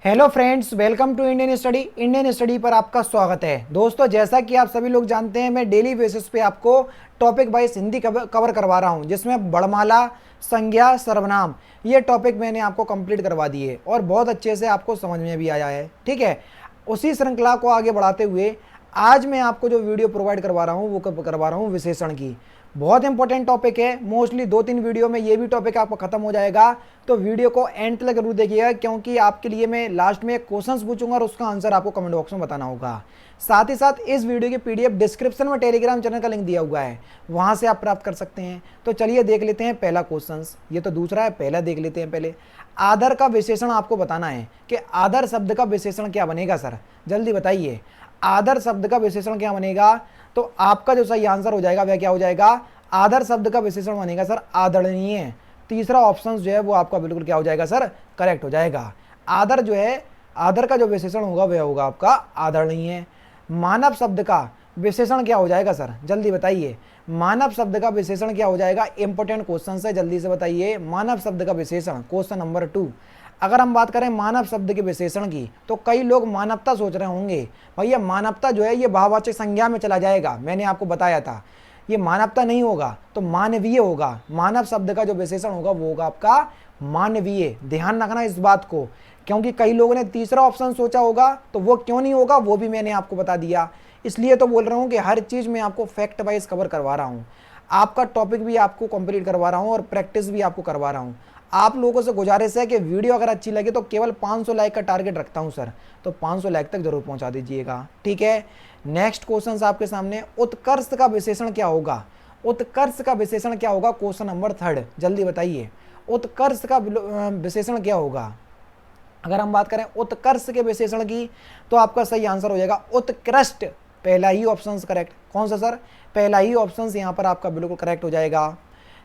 Hello friends, welcome to Indian study पर आपका स्वागत है। दोस्तों, जैसा कि आप सभी लोग जानते हैं, मैं डेली बेसिस पे आपको टॉपिक वाइज हिंदी कवर करवा रहा हूं, जिसमें बड़माला, संज्ञा, सर्वनाम ये टॉपिक मैंने आपको कंप्लीट करवा दिए और बहुत अच्छे से आपको समझ में भी आया है। ठीक है, उसी श्रृंखला को आगे बढ़ाते हुए आज मैं आपको जो वीडियो प्रोवाइड करवा रहा हूँ वो करवा रहा हूँ विशेषण की। बहुत इंपॉर्टेंट टॉपिक है। मोस्टली 2-3 वीडियो में ये भी टॉपिक आपको खत्म हो जाएगा, तो वीडियो को एंड तक जरूर देखिएगा, क्योंकि आपके लिए मैं लास्ट में क्वेश्चंस पूछूंगा और उसका आंसर आपको कमेंट बॉक्स में बताना होगा। साथ ही साथ इस वीडियो की पीडीएफ डिस्क्रिप्शन में टेलीग्राम चैनल का लिंक दिया हुआ है, वहां से आप प्राप्त कर सकते हैं। तो चलिए देख लेते हैं पहला क्वेश्चन। ये तो दूसरा है, पहला देख लेते हैं। पहले आदर का विशेषण आपको बताना है कि आदर शब्द का विशेषण क्या बनेगा। सर जल्दी बताइए, आदर शब्द का विशेषण क्या बनेगा? तो आपका जो सही आंसर हो जाएगा वह क्या हो जाएगा? आदर शब्द का विशेषण बनेगा सर आदरणीय। तीसरा ऑप्शन जो है वो आपका बिल्कुल क्या हो जाएगा सर? करेक्ट हो जाएगा। आदर जो है, आदर का जो विशेषण होगा वह होगा आपका आदरणीय। मानव शब्द का विशेषण क्या हो जाएगा सर? जल्दी बताइए, मानव शब्द का विशेषण क्या हो जाएगा? इंपॉर्टेंट क्वेश्चन है, जल्दी से बताइए। मानव शब्द का विशेषण, क्वेश्चन नंबर 2। अगर हम बात करें मानव शब्द के विशेषण की, तो कई लोग मानवता सोच रहे होंगे। भैया मानवता जो है ये भाववाचक संज्ञा में चला जाएगा, मैंने आपको बताया था। ये मानवता नहीं होगा तो मानवीय होगा। मानव शब्द का जो विशेषण होगा वो होगा आपका मानवीय। ध्यान रखना इस बात को, क्योंकि कई लोगों ने तीसरा ऑप्शन सोचा होगा, तो वो क्यों नहीं होगा वो भी मैंने आपको बता दिया। इसलिए तो बोल रहा हूँ कि हर चीज़ मैं आपको फैक्ट वाइज कवर करवा रहा हूँ। आपका टॉपिक भी आपको कंप्लीट करवा रहा हूँ और प्रैक्टिस भी आपको करवा रहा हूँ। आप लोगों से गुजारिश है कि वीडियो अगर अच्छी लगे तो केवल 500 लाइक का टारगेट रखता हूं सर, तो 500 लाइक तक जरूर पहुंचा दीजिएगा। ठीक है, नेक्स्ट क्वेश्चन आपके सामने, उत्कर्ष का विशेषण क्या होगा? उत्कर्ष का विशेषण क्या होगा? क्वेश्चन नंबर 3, जल्दी बताइए, उत्कर्ष का विशेषण क्या होगा? अगर हम बात करें उत्कर्ष के विशेषण की, तो आपका सही आंसर हो जाएगा उत्कृष्ट। पहला ही ऑप्शन करेक्ट। कौन सा सर? पहला ही ऑप्शन यहाँ पर आपका बिल्कुल करेक्ट हो जाएगा।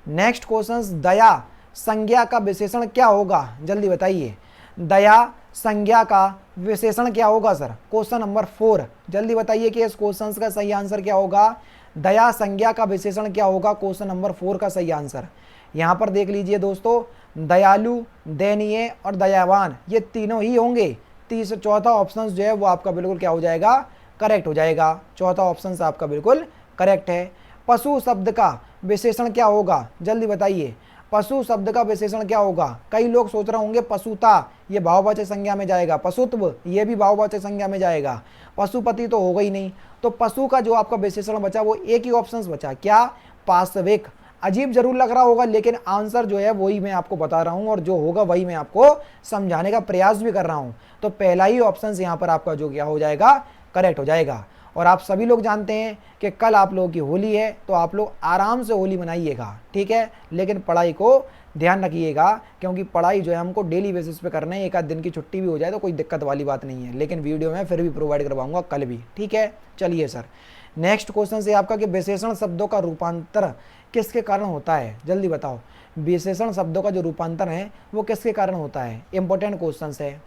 नेक्स्ट क्वेश्चन, दया संज्ञा का विशेषण क्या होगा? जल्दी बताइए, दया संज्ञा का विशेषण क्या होगा सर? क्वेश्चन नंबर 4, जल्दी बताइए कि इस क्वेश्चन का सही आंसर क्या होगा? दया संज्ञा का विशेषण क्या होगा? क्वेश्चन नंबर 4 का सही आंसर यहाँ पर देख लीजिए दोस्तों, दयालु, दयनीय और दयावान ये तीनों ही होंगे। चौथा ऑप्शन जो है वो आपका बिल्कुल क्या हो जाएगा? करेक्ट हो जाएगा। चौथा ऑप्शन आपका बिल्कुल करेक्ट है। पशु शब्द का विशेषण क्या होगा? जल्दी बताइए, पशु शब्द का विशेषण क्या होगा? कई लोग सोच रहे होंगे पशुता ये भाववाचक संज्ञा में जाएगा, पशुत्व ये भी भाववाचक संज्ञा में जाएगा, पशुपति तो होगा ही नहीं। तो पशु का जो आपका विशेषण बचा वो एक ही ऑप्शन बचा, क्या? पाशविक। अजीब जरूर लग रहा होगा, लेकिन आंसर जो है वही मैं आपको बता रहा हूँ और जो होगा वही मैं आपको समझाने का प्रयास भी कर रहा हूँ। तो पहला ही ऑप्शन यहाँ पर आपका जो क्या हो जाएगा? करेक्ट हो जाएगा। और आप सभी लोग जानते हैं कि कल आप लोगों की होली है, तो आप लोग आराम से होली मनाइएगा, ठीक है, लेकिन पढ़ाई को ध्यान रखिएगा, क्योंकि पढ़ाई जो है हमको डेली बेसिस पे करना है। एक आध दिन की छुट्टी भी हो जाए तो कोई दिक्कत वाली बात नहीं है, लेकिन वीडियो में फिर भी प्रोवाइड करवाऊंगा कल भी, ठीक है। चलिए सर, नेक्स्ट क्वेश्चन से आपका कि विशेषण शब्दों का रूपांतर किसके कारण होता है? जल्दी बताओ, विशेषण शब्दों का जो रूपांतर है वो किसके कारण होता है? इंपॉर्टेंट क्वेश्चन है।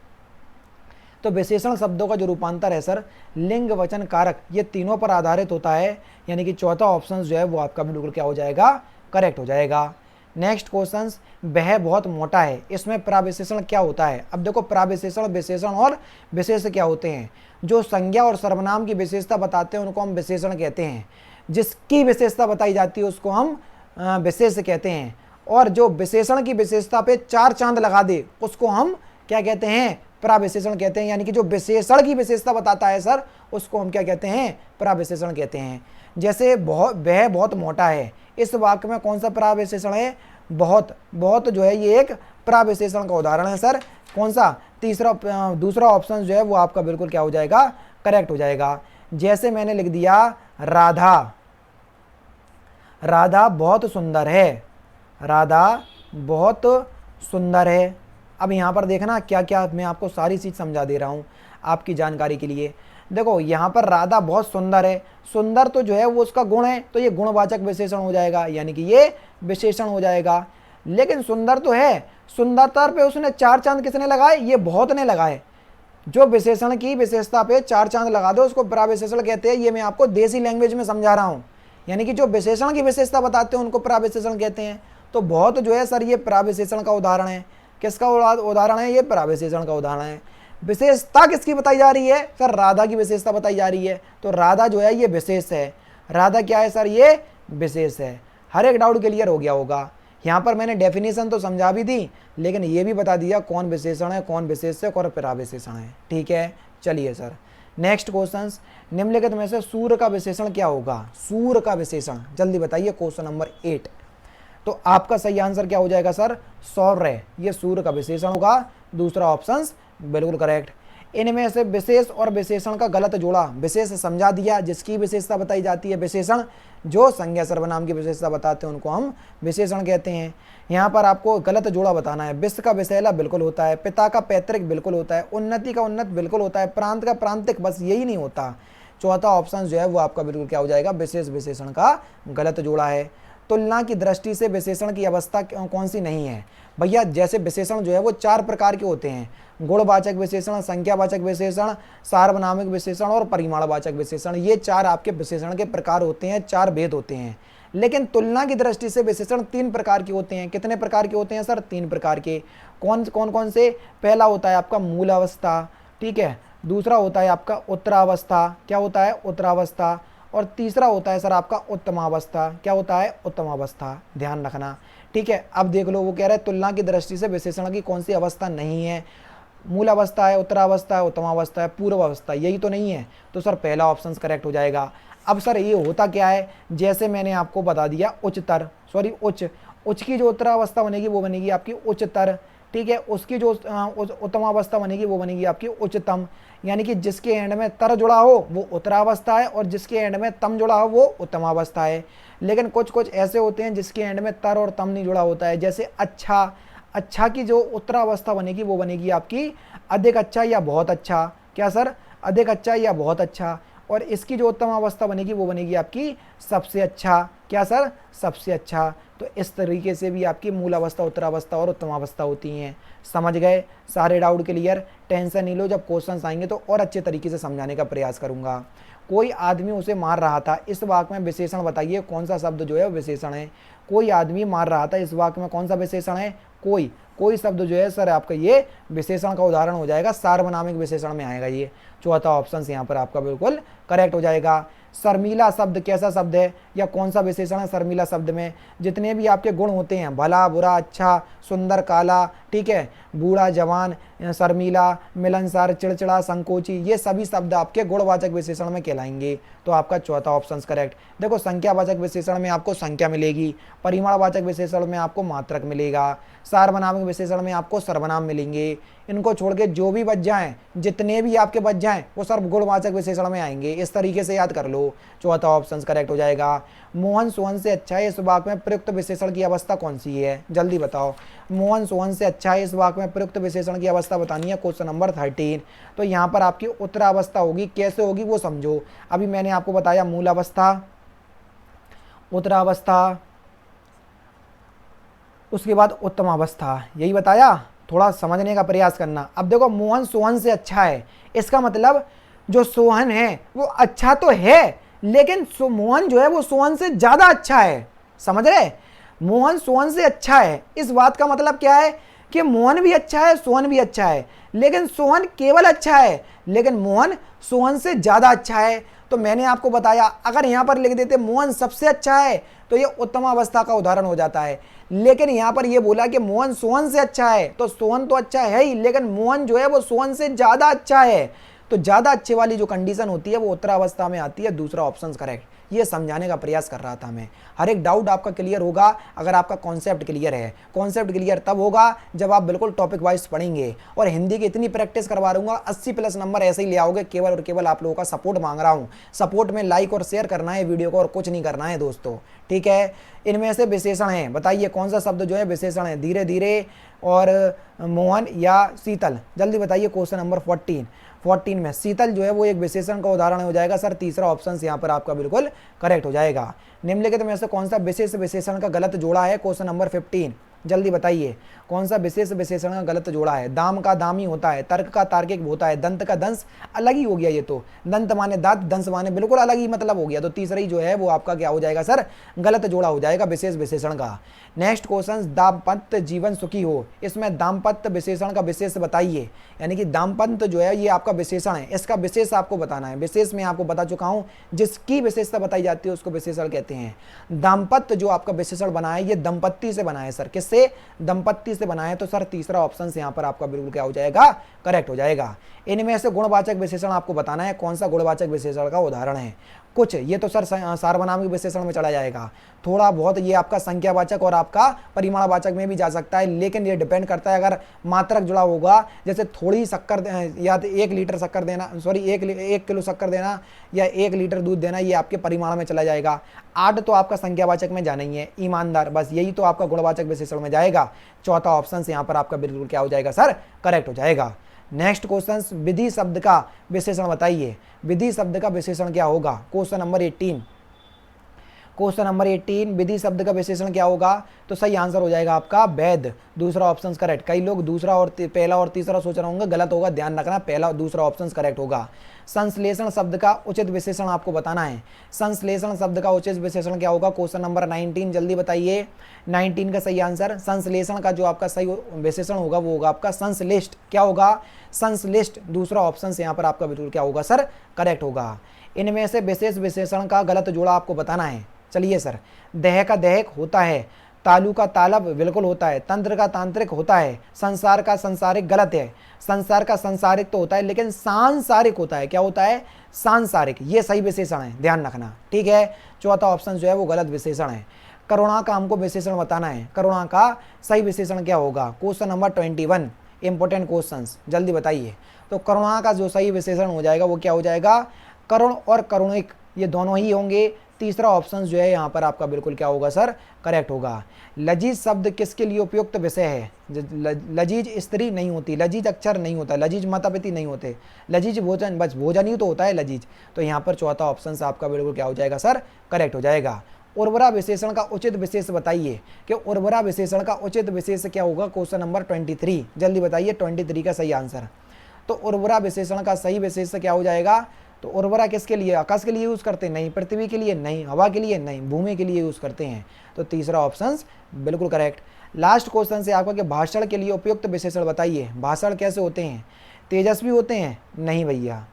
तो विशेषण शब्दों का जो रूपांतर है सर, लिंग, वचन, कारक ये तीनों पर आधारित होता है, यानी कि चौथा ऑप्शन जो है वो आपका बिल्कुल क्या हो जाएगा? करेक्ट हो जाएगा। नेक्स्ट क्वेश्चन, वह बहुत मोटा है, इसमें प्राविशेषण क्या होता है? अब देखो, प्राविशेषण, विशेषण और विशेष क्या होते हैं? जो संज्ञा और सर्वनाम की विशेषता बताते हैं उनको हम विशेषण कहते हैं, जिसकी विशेषता बताई जाती है उसको हम विशेष कहते हैं, और जो विशेषण की विशेषता पे 4 चांद लगा दे उसको हम क्या कहते हैं? प्राविशेषण कहते हैं। यानी कि जो विशेषण की विशेषता बताता है सर उसको हम क्या कहते हैं? प्राविशेषण कहते हैं। जैसे वह बहुत मोटा है, इस वाक्य में कौन सा प्राविशेषण है? बहुत। बहुत जो है ये एक प्राविशेषण का उदाहरण है सर। कौन सा? दूसरा ऑप्शन जो है वो आपका बिल्कुल क्या हो जाएगा? करेक्ट हो जाएगा। जैसे मैंने लिख दिया राधा, राधा बहुत सुंदर है, राधा बहुत सुंदर है। अब यहाँ पर देखना क्या क्या मैं आपको सारी चीज़ समझा दे रहा हूँ आपकी जानकारी के लिए। देखो यहाँ पर राधा बहुत सुंदर है, सुंदर तो जो है वो उसका गुण है, तो ये गुणवाचक विशेषण हो जाएगा, यानी कि ये विशेषण हो जाएगा। लेकिन सुंदर तो है, सुंदरता पे उसने 4 चांद किसने लगाए? ये बहुत ने लगाए। जो विशेषण की विशेषता पे 4 चांद लगा दो उसको प्राविशेषण कहते हैं। ये मैं आपको देसी लैंग्वेज में समझा रहा हूँ, यानी कि जो विशेषण की विशेषता बताते हैं उनको प्राविशेषण कहते हैं। तो बहुत जो है सर ये प्राविशेषण का उदाहरण है। किसका उदाहरण है? ये प्राविशेषण का उदाहरण है। विशेषता किसकी बताई जा रही है सर? राधा की विशेषता बताई जा रही है। तो राधा जो है ये विशेष है। राधा क्या है सर? ये विशेष है। हर एक डाउट क्लियर हो गया होगा। यहाँ पर मैंने डेफिनेशन तो समझा भी दी, लेकिन ये भी बता दिया कौन विशेषण है, कौन विशेषक और प्रविशेषण है। ठीक है, चलिए सर नेक्स्ट क्वेश्चन, निम्नलिखित में से सूर्य का विशेषण क्या होगा? सूर्य का विशेषण जल्दी बताइए, क्वेश्चन नंबर 8। तो आपका सही आंसर क्या हो जाएगा सर? सौर्य, ये सूर्य का विशेषण होगा। दूसरा ऑप्शन बिल्कुल करेक्ट। इनमें से विशेष और विशेषण का गलत जोड़ा, विशेष समझा दिया जिसकी विशेषता बताई जाती है, विशेषण जो संज्ञा सर्वनाम की विशेषता बताते हैं उनको हम विशेषण कहते हैं। यहाँ पर आपको गलत जोड़ा बताना है। विश्व का विषैला बिल्कुल होता है, पिता का पैतृक बिल्कुल होता है, उन्नति का उन्नत बिल्कुल होता है, प्रांत का प्रांतिक बस यही नहीं होता। चौथा ऑप्शन जो है वो आपका बिल्कुल क्या हो जाएगा? विशेष विशेषण का गलत जोड़ा है। तुलना की दृष्टि से विशेषण की अवस्था कौन सी नहीं है? भैया जैसे विशेषण जो है वो 4 प्रकार के होते हैं, गुणवाचक विशेषण, संख्यावाचक विशेषण, सार्वनामिक विशेषण और परिमाणवाचक विशेषण। ये 4 आपके विशेषण के प्रकार होते हैं, 4 भेद होते हैं। लेकिन तुलना की दृष्टि से विशेषण 3 प्रकार के होते हैं। कितने प्रकार के होते हैं सर? 3 प्रकार के। कौन से? पहला होता है आपका मूल अवस्था, ठीक है। दूसरा होता है आपका उत्तरावस्था, क्या होता है? उत्तरावस्था। और तीसरा होता है सर आपका उत्तमावस्था, क्या होता है? उत्तमावस्था। ध्यान रखना, ठीक है। अब देख लो, वो कह रहा है तुलना की दृष्टि से विशेषण की कौन सी अवस्था नहीं है? मूल अवस्था है, उत्तरावस्था है, उत्तमावस्था है, पूर्व अवस्था, यही तो नहीं है। तो सर पहला ऑप्शन करेक्ट हो जाएगा। अब सर ये होता क्या है? जैसे मैंने आपको बता दिया उच्चतर, सॉरी उच्च की जो उत्तरावस्था बनेगी वो बनेगी आपकी उच्चतर, ठीक है। उसकी जो उत्तमावस्था बनेगी वो बनेगी आपकी उच्चतम। यानी कि जिसके एंड में तर जुड़ा हो वो उत्तरावस्था है और जिसके एंड में तम जुड़ा हो वो उत्तमावस्था है। लेकिन कुछ ऐसे होते हैं जिसके एंड में तर और तम नहीं जुड़ा होता है। जैसे अच्छा की जो उत्तरावस्था बनेगी वो बनेगी आपकी अधिक अच्छा या बहुत अच्छा, क्या सर? अधिक अच्छा या बहुत अच्छा। और इसकी जो उत्तम अवस्था बनेगी वो बनेगी आपकी सबसे अच्छा, क्या सर? सबसे अच्छा। तो इस तरीके से भी आपकी मूल अवस्था, उत्तरावस्था और उत्तम अवस्था होती हैं। समझ गए? सारे डाउट क्लियर? टेंशन नहीं लो, जब क्वेश्चंस आएंगे तो और अच्छे तरीके से समझाने का प्रयास करूंगा। कोई आदमी उसे मार रहा था, इस वाक्य में विशेषण बताइए कौन सा शब्द जो है वो विशेषण है? कोई आदमी मार रहा था, इस वाक्य में कौन सा विशेषण है? कोई शब्द जो है सर आपका ये विशेषण का उदाहरण हो जाएगा, सार्वनामिक विशेषण में आएगा ये। चौथा ऑप्शन यहाँ पर आपका बिल्कुल करेक्ट हो जाएगा। शर्मीला शब्द कैसा शब्द है या कौन सा विशेषण है? शर्मीला शब्द में जितने भी आपके गुण होते हैं, भला, बुरा, अच्छा, सुंदर, काला, ठीक है, बूढ़ा, जवान, शर्मीला, मिलनसार, चिड़चिड़ा, संकोची, ये सभी शब्द आपके गुणवाचक विशेषण में कहलाएंगे। तो आपका चौथा ऑप्शन करेक्ट। देखो संख्यावाचक विशेषण में आपको संख्या मिलेगी, परिमाणवाचक विशेषण में आपको मात्रक मिलेगा, सार्वनामिक विशेषण में आपको सर्वनाम मिलेंगे। इनको छोड़ के जो भी बच जाएं, जितने भी आपके बच जाएं, वो सब गुणवाचक विशेषण में आएंगे। इस तरीके से याद कर लो। चौथा ऑप्शन करेक्ट हो जाएगा। मोहन सोहन से अच्छा है, इस वाक्य में प्रयुक्त विशेषण की अवस्था कौन सी है? जल्दी बताओ। मोहन सोहन से अच्छा है, इस वाक्य में प्रयुक्त विशेषण की अवस्था बतानी है, क्वेश्चन नंबर 13। तो यहाँ पर आपकी उत्तरावस्था होगी। कैसे होगी वो समझो। अभी मैंने आपको बताया मूल अवस्था, उत्तरावस्था, उसके बाद उत्तम अवस्था, यही बताया। थोड़ा समझने का प्रयास करना। अब देखो मोहन सोहन से अच्छा है, इसका मतलब जो सोहन है वो अच्छा तो है, लेकिन मोहन जो है वो सोहन से ज्यादा अच्छा है। समझ रहे? मोहन सोहन से अच्छा है, इस बात का मतलब क्या है कि मोहन भी अच्छा है, सोहन भी अच्छा है, लेकिन सोहन केवल अच्छा है, लेकिन मोहन सोहन से ज्यादा अच्छा है। तो मैंने आपको बताया, अगर यहाँ पर लिख देते मोहन सबसे अच्छा है तो ये उत्तम अवस्था का उदाहरण हो जाता है। लेकिन यहाँ पर ये बोला कि मोहन सोहन से अच्छा है, तो सोहन तो अच्छा है ही, लेकिन मोहन जो है वो सोहन से ज्यादा अच्छा है। तो ज्यादा अच्छे वाली जो कंडीशन होती है वो उत्तरावस्था में आती है। दूसरा ऑप्शन करेक्ट। ये समझाने का प्रयास कर रहा था मैं। हर एक डाउट आपका क्लियर होगा अगर आपका कॉन्सेप्ट क्लियर है। कॉन्सेप्ट क्लियर तब होगा जब आप बिल्कुल टॉपिक वाइज पढ़ेंगे। और हिंदी की इतनी प्रैक्टिस करवा दूंगा, 80+ नंबर ऐसे ही ले आओगे। केवल और केवल आप लोगों का सपोर्ट मांग रहा हूँ। सपोर्ट में लाइक और शेयर करना है वीडियो को, और कुछ नहीं करना है दोस्तों, ठीक है। इनमें से विशेषण है, बताइए कौन सा शब्द जो है विशेषण है? धीरे धीरे और मोहन या शीतल, जल्दी बताइए। क्वेश्चन नंबर 14 में शीतल जो है वो एक विशेषण का उदाहरण हो जाएगा सर। तीसरा ऑप्शन यहाँ पर आपका बिल्कुल करेक्ट हो जाएगा। निम्नलिखित में से कौन सा विशेष विशेषण का गलत जोड़ा है? Question number 15। जल्दी बताइए कौन सा विशेष विशेषण का गलत जोड़ा है। दाम का दामी होता है, तर्क का तार्किक होता है, दंत का दंस अलग ही हो गया। ये तो दंत माने दांत, दंस माने बिल्कुल अलग ही मतलब हो गया। तो तीसरा ही जो है वो आपका क्या हो जाएगा सर, गलत जोड़ा हो जाएगा विशेष विशेषण का। नेक्स्ट क्वेश्चन, दाम्पत्य जीवन सुखी हो, इसमें दाम्पत्य विशेषण का विशेष बताइए। यानी कि दाम्पत्य जो है ये आपका विशेषण है, इसका विशेष आपको बताना है। विशेष में आपको बता चुका हूं, जिसकी विशेषता बताई जाती है उसको विशेषण कहते हैं। दाम्पत्य जो आपका विशेषण बना है ये दंपत्ति से बना है सर। किससे? दंपत्ति से बना है। तो सर तीसरा ऑप्शन से यहाँ पर आपका बिल्कुल क्या हो जाएगा, करेक्ट हो जाएगा। इनमें से गुणवाचक विशेषण आपको बताना है कौन सा गुणवाचक विशेषण का उदाहरण है। कुछ ये तो सर सार्वनामिक विशेषण में चला जाएगा, थोड़ा बहुत ये आपका संख्यावाचक और आपका परिमाणवाचक में भी जा सकता है, लेकिन ये डिपेंड करता है अगर मात्रक जुड़ा होगा, जैसे थोड़ी शक्कर या तो 1 लीटर शक्कर देना, सॉरी 1 किलो शक्कर देना या 1 लीटर दूध देना, ये आपके परिमाण में चला जाएगा। 8 तो आपका संख्यावाचक में जाना ही है, ईमानदार, बस यही तो आपका गुणवाचक विशेषण में जाएगा। चौथा ऑप्शन से यहाँ पर आपका बिल्कुल क्या हो जाएगा सर, करेक्ट हो जाएगा। नेक्स्ट क्वेश्चन, विधि शब्द का विशेषण बताइए। विधि शब्द का विशेषण क्या होगा? क्वेश्चन नंबर 18, क्वेश्चन नंबर 18, विधि शब्द का विशेषण क्या होगा? तो सही आंसर हो जाएगा आपका वैध। दूसरा ऑप्शन करेक्ट। कई लोग दूसरा और पहला और तीसरा सोच रहे होंगे, गलत होगा, ध्यान रखना, पहला और दूसरा ऑप्शन करेक्ट होगा। संश्लेषण शब्द का उचित विशेषण आपको बताना है। संश्लेषण शब्द का उचित विशेषण क्या होगा? क्वेश्चन नंबर 19, जल्दी बताइए। 19 का सही आंसर, संश्लेषण का जो आपका सही विशेषण होगा वो होगा आपका संश्लिष्ट। क्या होगा? संश्लिष्ट। दूसरा ऑप्शन से यहाँ पर आपका बिल्कुल क्या होगा सर, करेक्ट होगा। इनमें से विशेष विशेषण का गलत जोड़ा आपको बताना है। चलिए सर, देह का देहक होता है, तालु का तालब बिल्कुल होता है, तंत्र का तांत्रिक होता है, संसार का संसारिक गलत है। संसार का संसारिक तो होता है लेकिन सांसारिक होता है। क्या होता है? सांसारिक। ये सही विशेषण है, ध्यान रखना, ठीक है। चौथा ऑप्शन जो है वो गलत विशेषण है। करुणा का हमको विशेषण बताना है। करुणा का सही विशेषण क्या होगा? क्वेश्चन नंबर 21, इंपॉर्टेंट क्वेश्चन, जल्दी बताइए। तो करुणा का जो सही विशेषण हो जाएगा वो क्या हो जाएगा? करुण और करुणिक, ये दोनों ही होंगे। तीसरा ऑप्शन जो है यहाँ पर आपका बिल्कुल क्या होगा सर, करेक्ट होगा। लजीज शब्द किसके लिए उपयुक्त विषय है? लजीज स्त्री नहीं होती, लजीज अक्षर नहीं होता, लजीज माता पिता नहीं होते, लजीज भोजन, बस भोजन ही तो होता है लजीज। तो यहाँ पर चौथा ऑप्शन से आपका बिल्कुल क्या हो जाएगा सर, करेक्ट हो जाएगा। उर्वरा विशेषण का उचित विशेष बताइए कि उर्वरा विशेषण का उचित विशेष क्या होगा? क्वेश्चन नंबर 23, जल्दी बताइए 23 का सही आंसर। तो उर्वरा विशेषण का सही विशेष क्या हो जाएगा? तो उर्वरा किसके लिए? आकाश के लिए यूज़ करते हैं? नहीं। पृथ्वी के लिए? नहीं। हवा के लिए? नहीं। भूमि के लिए यूज़ करते हैं। तो तीसरा ऑप्शन बिल्कुल करेक्ट। लास्ट क्वेश्चन से आपका कि भाषण के लिए उपयुक्त विशेषण बताइए। भाषण कैसे होते हैं? तेजस्वी होते हैं? नहीं भैया।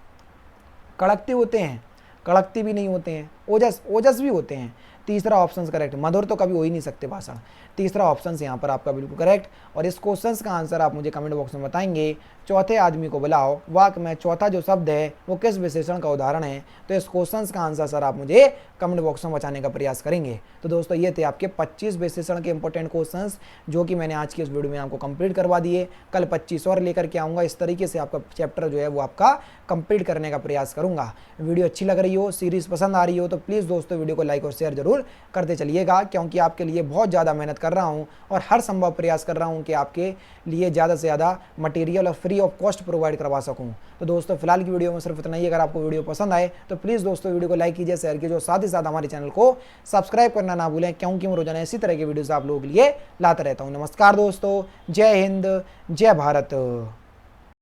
कड़कते होते हैं? कड़कते भी नहीं होते हैं। ओजस्वी होते हैं। तीसरा ऑप्शन करेक्ट। मधुर तो कभी हो ही नहीं सकते भाषण। तीसरा ऑप्शन यहाँ पर आपका बिल्कुल करेक्ट। और इस क्वेश्चन का आंसर आप मुझे कमेंट बॉक्स में बताएंगे। चौथे आदमी को बुलाओ वाक्य में चौथा जो शब्द है वो किस विशेषण का उदाहरण है? तो इस क्वेश्चन का आंसर सर आप मुझे कमेंट बॉक्स में बताने का प्रयास करेंगे। तो दोस्तों ये थे आपके 25 विशेषण के इंपॉर्टेंट क्वेश्चंस जो कि मैंने आज की इस वीडियो में आपको कंप्लीट करवा दिए। कल 25 और लेकर के आऊँगा। इस तरीके से आपका चैप्टर जो है वो आपका कंप्लीट करने का प्रयास करूँगा। वीडियो अच्छी लग रही हो, सीरीज़ पसंद आ रही हो तो प्लीज़ दोस्तों वीडियो को लाइक और शेयर जरूर करते चलिएगा, क्योंकि आपके लिए बहुत ज़्यादा मेहनत कर रहा हूँ और हर संभव प्रयास कर रहा हूँ कि आपके लिए ज़्यादा से ज़्यादा मटेरियल और फ्री ऑफ कॉस्ट प्रोवाइड करवा सकूँ। तो दोस्तों फिलहाल की वीडियो में सिर्फ इतना ही। अगर आपको वीडियो पसंद आए तो प्लीज़ दोस्तों वीडियो को लाइक कीजिए, शेयर कीजिए, साथ ही साथ हमारे चैनल को सब्सक्राइब करना ना भूलें, क्योंकि मैं रोजाना इसी तरह की वीडियोस आप लोगों के लिए लाता रहता हूँ। नमस्कार दोस्तों, जय हिंद, जय भारत।